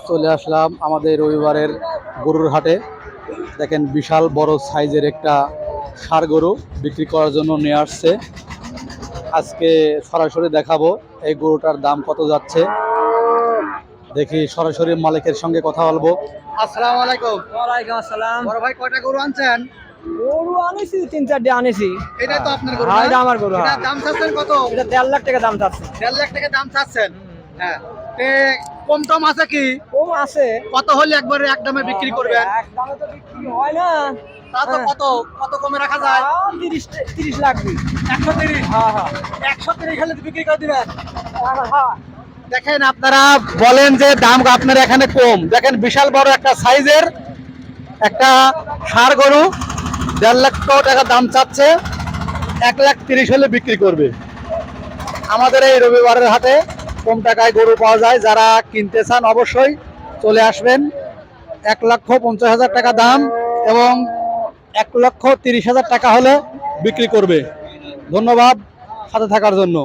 চলে আসলাম আমাদের রবিবারের গরুর হাটে। দেখেন বিশাল বড় সাইজের একটা ষাঁড় গরু বিক্রি করার জন্য নিয়ে আসছে। আজকে সরাসরি দেখাবো এই গরুটার দাম কত যাচ্ছে। দেখি সরাসরি মালিকের সঙ্গে কথা বলবো। আসসালামু আলাইকুম। ওয়ালাইকুম আসসালাম। বড় ভাই, কয়টা গরু আনছেন? গরু আনিছি 3-4টে আনিছি। এটা তো আপনার গরু হ্যাঁ, না? এটা আমার গরু, এটা হ্যাঁ। দাম চাচ্ছেন কত? এটা 1.5 লাখ টাকা দাম চাচ্ছে। 1.5 লাখ টাকা দাম চাচ্ছেন। হ্যাঁ, কম টম আছে কি? কম আছে। কত হলে একবারে একদমে বিক্রি করবেন? একদমে তো বিক্রি হয় না। তা তো কত কত কমে রাখা যায়? 30 লাখ দিই। 130। হ্যাঁ, হ্যাঁ। 130 হলে বিক্রি করে দিবেন। হ্যাঁ। দেখেন, আপনারা বলেন যে দাম আপনার এখানে কম। দেখেন বিশাল বড় একটা সাইজের একটা ষাঁড় গরু 1.5 লাখ টাকা দাম চাচ্ছে। 1,30,000 হলে বিক্রি করবে। আমাদের এই রবিবারের হাটে কম টাকায় গরু পাওয়া যায়। যারা কিনতে চান অবশ্যই চলে আসবেন। 1,50,000 টাকা দাম এবং 1,30,000 টাকা হলে বিক্রি করবে। ধন্যবাদ সাথে থাকার জন্য।